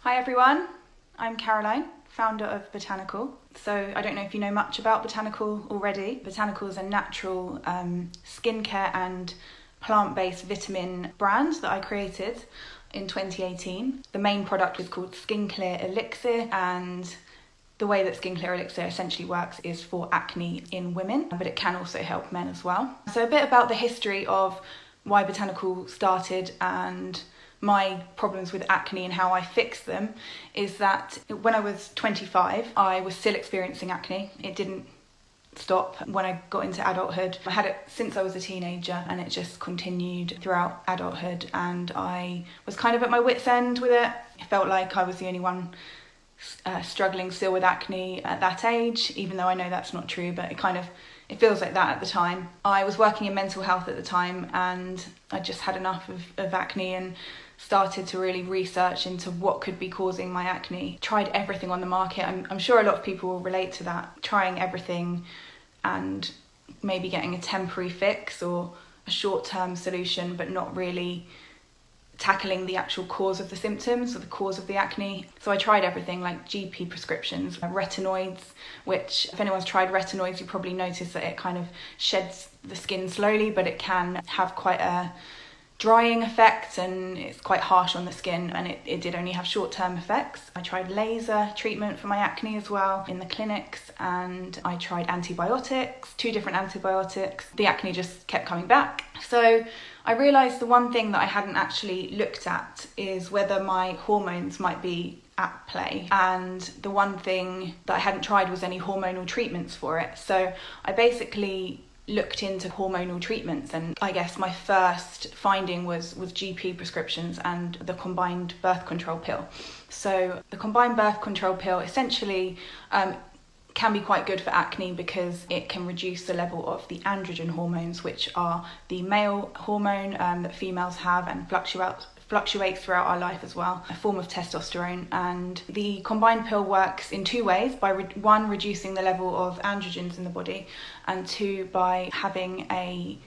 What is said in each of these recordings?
Hi everyone, I'm Caroline, founder of Botanycl. So I don't know if you know much about Botanycl already. Botanycl is a natural skincare and plant-based vitamin brand that I created in 2018. The main product is called SkinClear Elixir, and the way that SkinClear Elixir essentially works is for acne in women, but it can also help men as well. So a bit about the history of why Botanycl started and my problems with acne and how I fixed them is that when I was 25, I was still experiencing acne. It didn't stop when I got into adulthood. I had it since I was a teenager and it just continued throughout adulthood, and I was kind of at my wit's end with it. I felt like I was the only one struggling still with acne at that age, even though I know that's not true, but it feels like that at the time. I was working in mental health at the time and I just had enough of acne and started to really research into what could be causing my acne. Tried everything on the market. I'm sure a lot of people will relate to that. Trying everything and maybe getting a temporary fix or a short-term solution, but not really tackling the actual cause of the symptoms or the cause of the acne. So I tried everything, like GP prescriptions, retinoids, which if anyone's tried retinoids, you probably notice that it kind of sheds the skin slowly, but it can have quite a drying effect and it's quite harsh on the skin, and it did only have short-term effects. I tried laser treatment for my acne as well in the clinics, and I tried antibiotics, 2 different antibiotics. The acne just kept coming back. So I realised the one thing that I hadn't actually looked at is whether my hormones might be at play, and the one thing that I hadn't tried was any hormonal treatments for it. So I basically looked into hormonal treatments, and I guess my first finding was GP prescriptions and the combined birth control pill. So the combined birth control pill essentially can be quite good for acne because it can reduce the level of the androgen hormones, which are the male hormone that females have and fluctuates throughout our life as well, a form of testosterone. And the combined pill works in 2 ways: by one, reducing the level of androgens in the body, and 2, by having a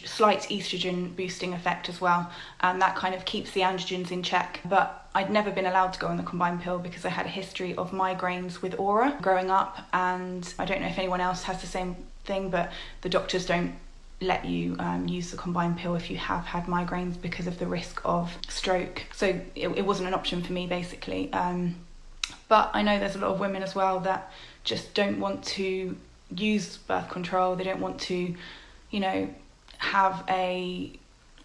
slight estrogen boosting effect as well, and that kind of keeps the androgens in check. But I'd never been allowed to go on the combined pill because I had a history of migraines with aura growing up, and I don't know if anyone else has the same thing, but the doctors don't let you use the combined pill if you have had migraines because of the risk of stroke. So it wasn't an option for me basically. But I know there's a lot of women as well that just don't want to use birth control. They don't want to, have a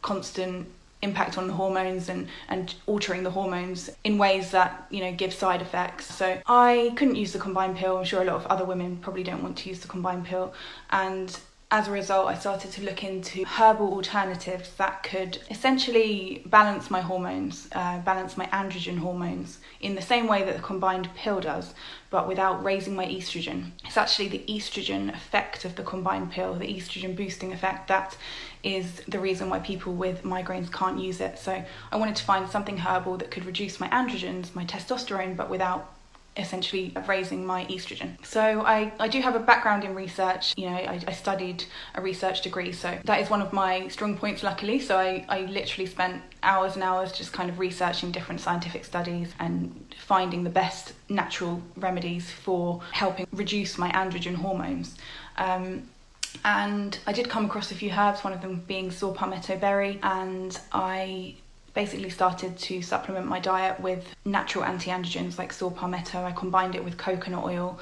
constant impact on the hormones and altering the hormones in ways that give side effects. So I couldn't use the combined pill. I'm sure a lot of other women probably don't want to use the combined pill, and as a result, I started to look into herbal alternatives that could essentially balance my hormones, balance my androgen hormones in the same way that the combined pill does, but without raising my estrogen. It's actually the estrogen effect of the combined pill, the estrogen boosting effect, that is the reason why people with migraines can't use it. So I wanted to find something herbal that could reduce my androgens, my testosterone, but without essentially raising my estrogen. So I do have a background in research. I studied a research degree, so that is one of my strong points, luckily. So I literally spent hours and hours just kind of researching different scientific studies and finding the best natural remedies for helping reduce my androgen hormones. And I did come across a few herbs, one of them being saw palmetto berry, and I basically started to supplement my diet with natural anti-androgens like saw palmetto. I combined it with coconut oil,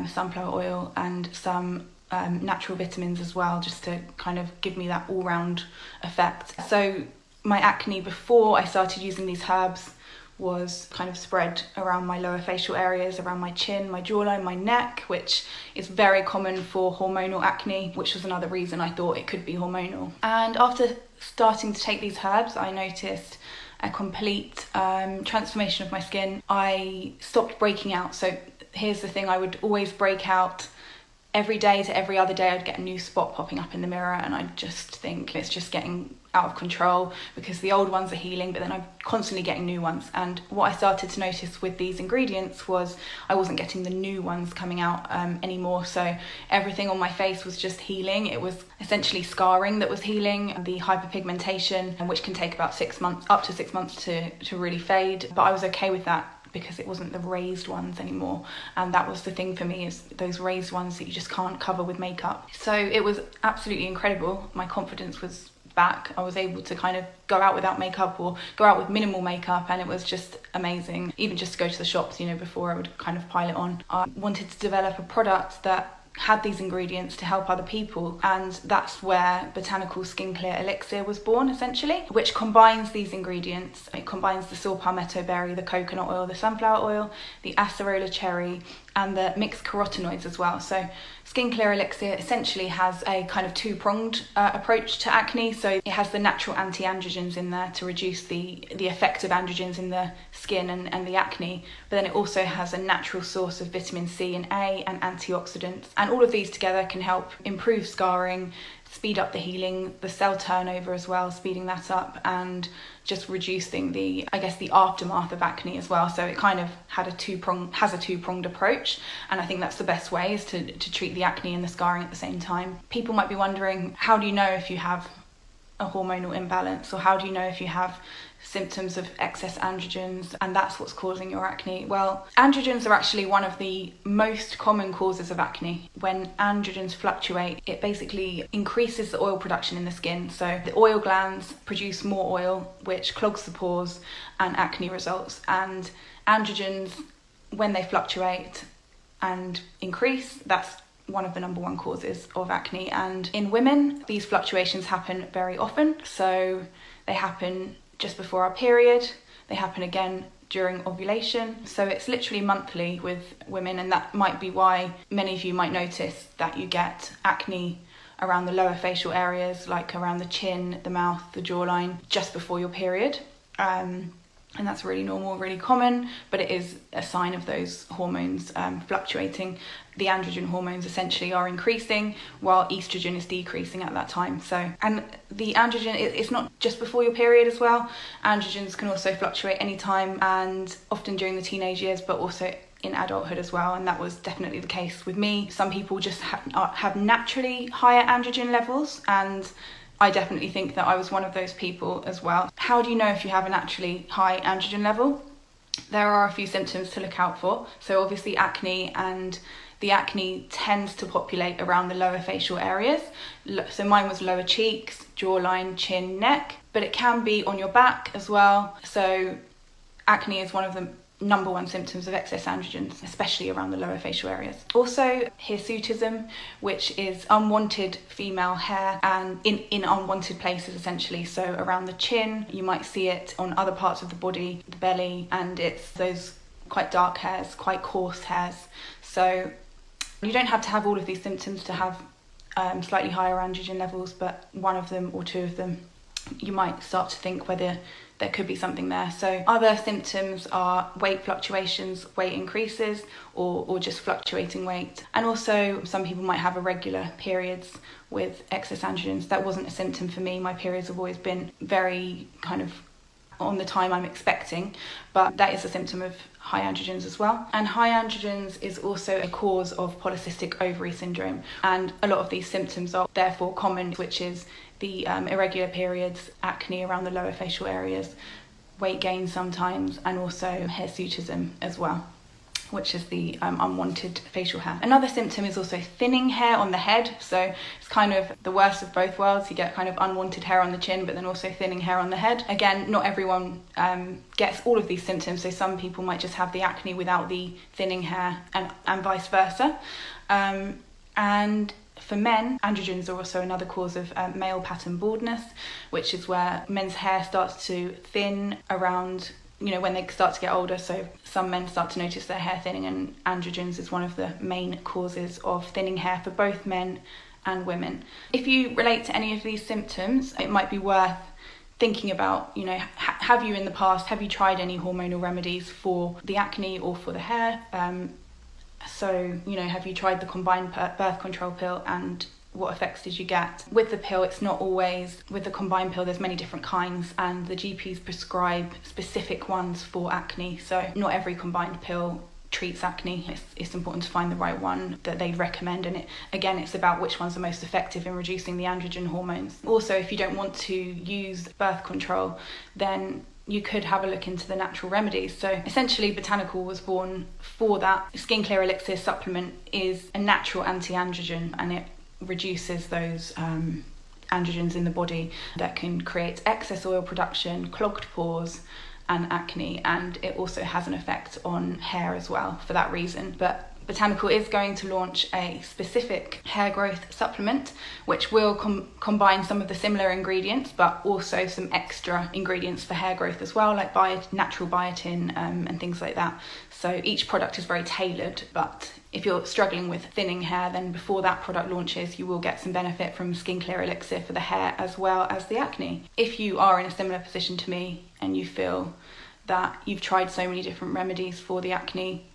sunflower oil, and some natural vitamins as well, just to kind of give me that all-round effect. So my acne before I started using these herbs was kind of spread around my lower facial areas, around my chin, my jawline, my neck, which is very common for hormonal acne, which was another reason I thought it could be hormonal. And after starting to take these herbs, I noticed a complete transformation of my skin. I stopped breaking out. So here's the thing, I would always break out every day to every other day. I'd get a new spot popping up in the mirror and I'd just think it's just getting out of control because the old ones are healing, but then I'm constantly getting new ones. And what I started to notice with these ingredients was I wasn't getting the new ones coming out anymore. So everything on my face was just healing. It was essentially scarring that was healing, the hyperpigmentation, which can take about 6 months, up to 6 months to really fade. But I was okay with that because it wasn't the raised ones anymore. And that was the thing for me, is those raised ones that you just can't cover with makeup. So it was absolutely incredible. My confidence was back. I was able to kind of go out without makeup or go out with minimal makeup, and it was just amazing. Even just to go to the shops, before I would kind of pile it on. I wanted to develop a product that had these ingredients to help other people, and that's where Botanycl SkinClear Elixir was born, essentially, which combines these ingredients. It combines the saw palmetto berry, the coconut oil, the sunflower oil, the acerola cherry, and the mixed carotenoids as well. So SkinClear Elixir essentially has a kind of two-pronged approach to acne. So it has the natural anti-androgens in there to reduce the effect of androgens in the skin and the acne, but then it also has a natural source of vitamin C and A and antioxidants, and all of these together can help improve scarring, speed up the healing, the cell turnover as well, speeding that up, and just reducing the aftermath of acne as well. So it kind of has a two-pronged approach, and I think that's the best way, is to treat the acne and the scarring at the same time. People might be wondering, how do you know if you have a hormonal imbalance, or how do you know if you have symptoms of excess androgens and that's what's causing your acne? Well, androgens are actually one of the most common causes of acne. When androgens fluctuate, it basically increases the oil production in the skin. So the oil glands produce more oil, which clogs the pores, and acne results. And androgens, when they fluctuate and increase, that's one of the number one causes of acne. And in women, these fluctuations happen very often. So they happen just before our period, they happen again during ovulation. So it's literally monthly with women, and that might be why many of you might notice that you get acne around the lower facial areas, like around the chin, the mouth, the jawline, just before your period. And that's really normal, really common, but it is a sign of those hormones fluctuating. The androgen hormones essentially are increasing while estrogen is decreasing at that time. So, and the androgen, it's not just before your period as well. Androgens can also fluctuate anytime, and often during the teenage years, but also in adulthood as well, and that was definitely the case with me. Some people just have naturally higher androgen levels, and I definitely think that I was one of those people as well. How do you know if you have a naturally high androgen level? There are a few symptoms to look out for. So obviously acne, and the acne tends to populate around the lower facial areas. So mine was lower cheeks, jawline, chin, neck, but it can be on your back as well. So acne is one of the number one symptoms of excess androgens, especially around the lower facial areas. Also hirsutism, which is unwanted female hair, and in unwanted places essentially. So around the chin, you might see it on other parts of the body, the belly, and it's those quite dark hairs, quite coarse hairs. So you don't have to have all of these symptoms to have slightly higher androgen levels, but one of them or two of them, you might start to think whether there could be something there. So other symptoms are weight fluctuations, weight increases, or just fluctuating weight. And also some people might have irregular periods with excess androgens. That wasn't a symptom for me. My periods have always been very kind of on the time I'm expecting, but that is a symptom of high androgens as well. And high androgens is also a cause of Polycystic Ovary Syndrome, and a lot of these symptoms are therefore common, which is the irregular periods, acne around the lower facial areas, weight gain sometimes, and also hirsutism as well, which is the unwanted facial hair. Another symptom is also thinning hair on the head. So it's kind of the worst of both worlds. You get kind of unwanted hair on the chin, but then also thinning hair on the head. Again, not everyone gets all of these symptoms. So some people might just have the acne without the thinning hair, and vice versa. And for men, androgens are also another cause of male pattern baldness, which is where men's hair starts to thin around, when they start to get older. So some men start to notice their hair thinning, and androgens is one of the main causes of thinning hair for both men and women. If you relate to any of these symptoms, it might be worth thinking about, have you tried any hormonal remedies for the acne or for the hair? So, have you tried the combined birth control pill and what effects did you get? With the pill, it's not always, with the combined pill, there's many different kinds, and the GPs prescribe specific ones for acne. So not every combined pill treats acne. It's important to find the right one that they recommend, and it's about which one's the most effective in reducing the androgen hormones. Also, if you don't want to use birth control, then you could have a look into the natural remedies. So essentially, Botanycl was born for that. SkinClear Elixir supplement is a natural anti-androgen, and it reduces those androgens in the body that can create excess oil production, clogged pores, and acne, and it also has an effect on hair as well for that reason. But Botanycl is going to launch a specific hair growth supplement which will combine some of the similar ingredients but also some extra ingredients for hair growth as well, like natural biotin and things like that. So each product is very tailored, but if you're struggling with thinning hair, then before that product launches you will get some benefit from SkinClear Elixir for the hair as well as the acne. If you are in a similar position to me and you feel that you've tried so many different remedies for the acne,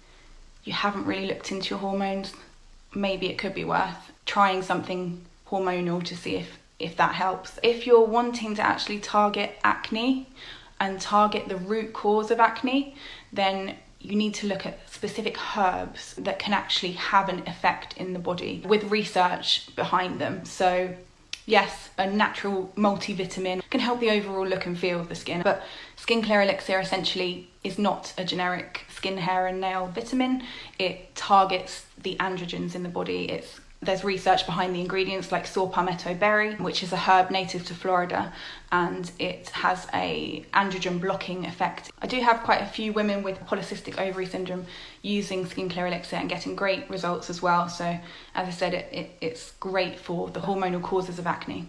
you haven't really looked into your hormones, maybe it could be worth trying something hormonal to see if that helps. If you're wanting to actually target acne and target the root cause of acne, then you need to look at specific herbs that can actually have an effect in the body with research behind them. So yes, a natural multivitamin can help the overall look and feel of the skin, but SkinClear Elixir essentially is not a generic skin, hair and nail vitamin. It targets the androgens in the body. There's research behind the ingredients, like saw palmetto berry, which is a herb native to Florida, and it has a androgen blocking effect. I do have quite a few women with Polycystic Ovary Syndrome using SkinClear Elixir and getting great results as well. So as I said, it's great for the hormonal causes of acne.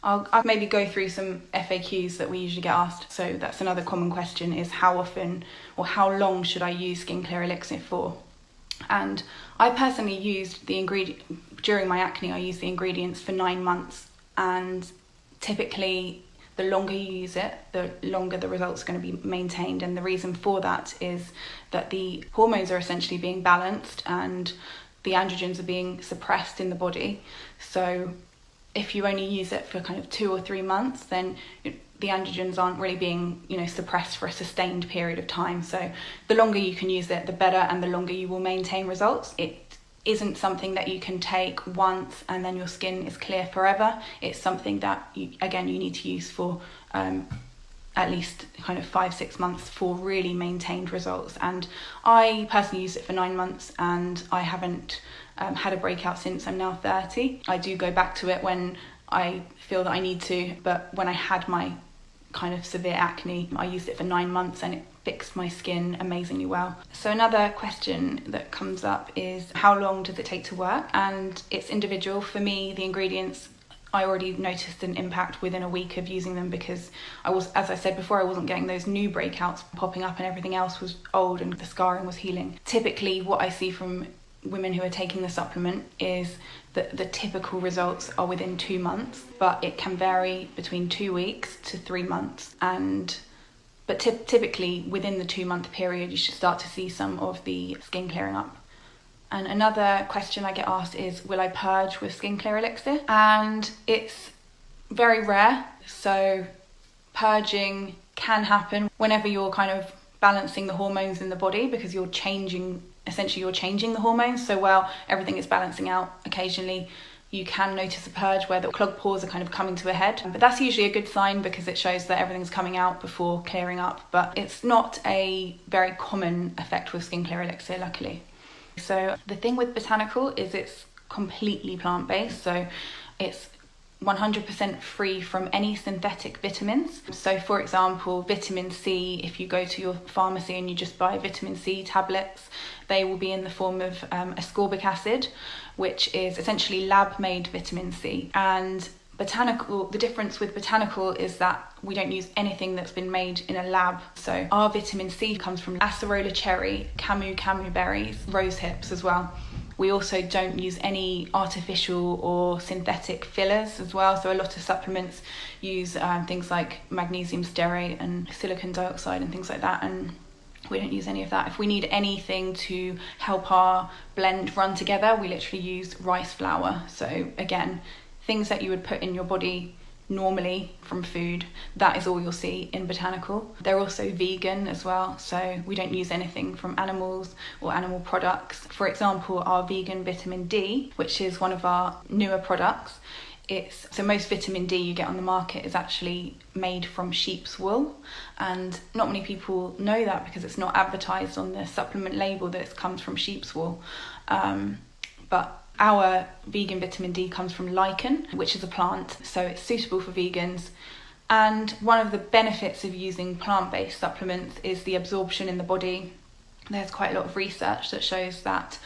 I'll maybe go through some FAQs that we usually get asked. So that's another common question, is how often or how long should I use SkinClear Elixir for? And I personally used the during my acne, I used the ingredients for 9 months, and typically the longer you use it, the longer the results are going to be maintained. And the reason for that is that the hormones are essentially being balanced and the androgens are being suppressed in the body. So if you only use it for kind of 2 or 3 months, then the androgens aren't really being, suppressed for a sustained period of time. So the longer you can use it, the better, and the longer you will maintain results. It isn't something that you can take once and then your skin is clear forever. It's something that you need to use for at least kind of 5-6 months for really maintained results. And I personally used it for 9 months, and I haven't had a breakout since. I'm now 30. I do go back to it when I feel that I need to, but when I had my kind of severe acne, I used it for 9 months and it fixed my skin amazingly well. So another question that comes up is, how long does it take to work? And it's individual. For me, the ingredients, I already noticed an impact within a week of using them, because as I said before, I wasn't getting those new breakouts popping up and everything else was old and the scarring was healing. Typically, what I see from women who are taking the supplement is that the typical results are within 2 months, but it can vary between 2 weeks to 3 months. But typically within the 2 month period, you should start to see some of the skin clearing up. And another question I get asked is, will I purge with SkinClear Elixir? And it's very rare. So purging can happen whenever you're kind of balancing the hormones in the body, because you're changing the hormones. So while everything is balancing out, occasionally you can notice a purge where the clogged pores are kind of coming to a head. But that's usually a good sign, because it shows that everything's coming out before clearing up. But it's not a very common effect with SkinClear Elixir, luckily. So the thing with Botanycl is it's completely plant-based. So it's 100% free from any synthetic vitamins. So for example, vitamin C, if you go to your pharmacy and you just buy vitamin C tablets, they will be in the form of ascorbic acid, which is essentially lab-made vitamin C. And Botanycl, the difference with Botanycl is that we don't use anything that's been made in a lab. So our vitamin C comes from acerola cherry, camu berries, rose hips as well. We also don't use any artificial or synthetic fillers as well. So a lot of supplements use things like magnesium stearate and silicon dioxide and things like that. And We don't use any of that. If we need anything to help our blend run together, we literally use rice flour. So again, things that you would put in your body normally from food, that is all you'll see in Botanycl. They're also vegan as well, so we don't use anything from animals or animal products. For example, our vegan vitamin D, which is one of our newer products, so most vitamin D you get on the market is actually made from sheep's wool, and not many people know that because it's not advertised on the supplement label that it comes from sheep's wool. But our vegan vitamin D comes from lichen, which is a plant, so it's suitable for vegans. And one of the benefits of using plant-based supplements is the absorption in the body. There's quite a lot of research that shows that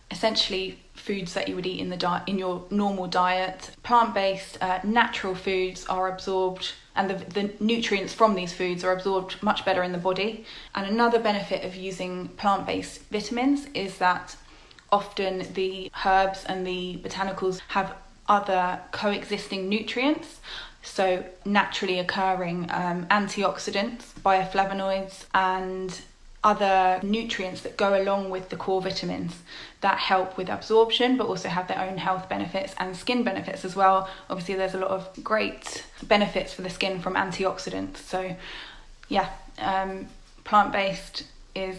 essentially foods that you would eat in your normal diet, plant-based natural foods are absorbed, and the nutrients from these foods are absorbed much better in the body. And another benefit of using plant-based vitamins is that often the herbs and the botanicals have other coexisting nutrients, so naturally occurring antioxidants, bioflavonoids, and other nutrients that go along with the core vitamins that help with absorption, but also have their own health benefits and skin benefits as well. Obviously, there's a lot of great benefits for the skin from antioxidants. So yeah, plant-based is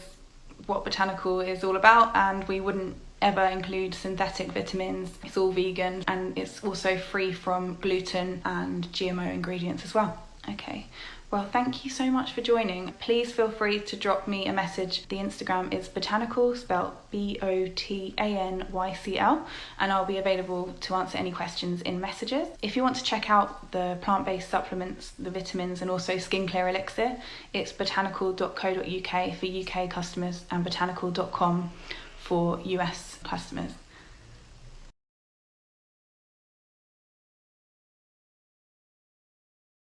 what Botanycl is all about, and we wouldn't ever include synthetic vitamins. It's all vegan, and it's also free from gluten and GMO ingredients as well. Okay, well, thank you so much for joining. Please feel free to drop me a message. The Instagram is Botanycl, spelled Botanycl, and I'll be available to answer any questions in messages. If you want to check out the plant-based supplements, the vitamins, and also SkinClear Elixir, it's botanycl.co.uk for UK customers and botanycl.com for US customers.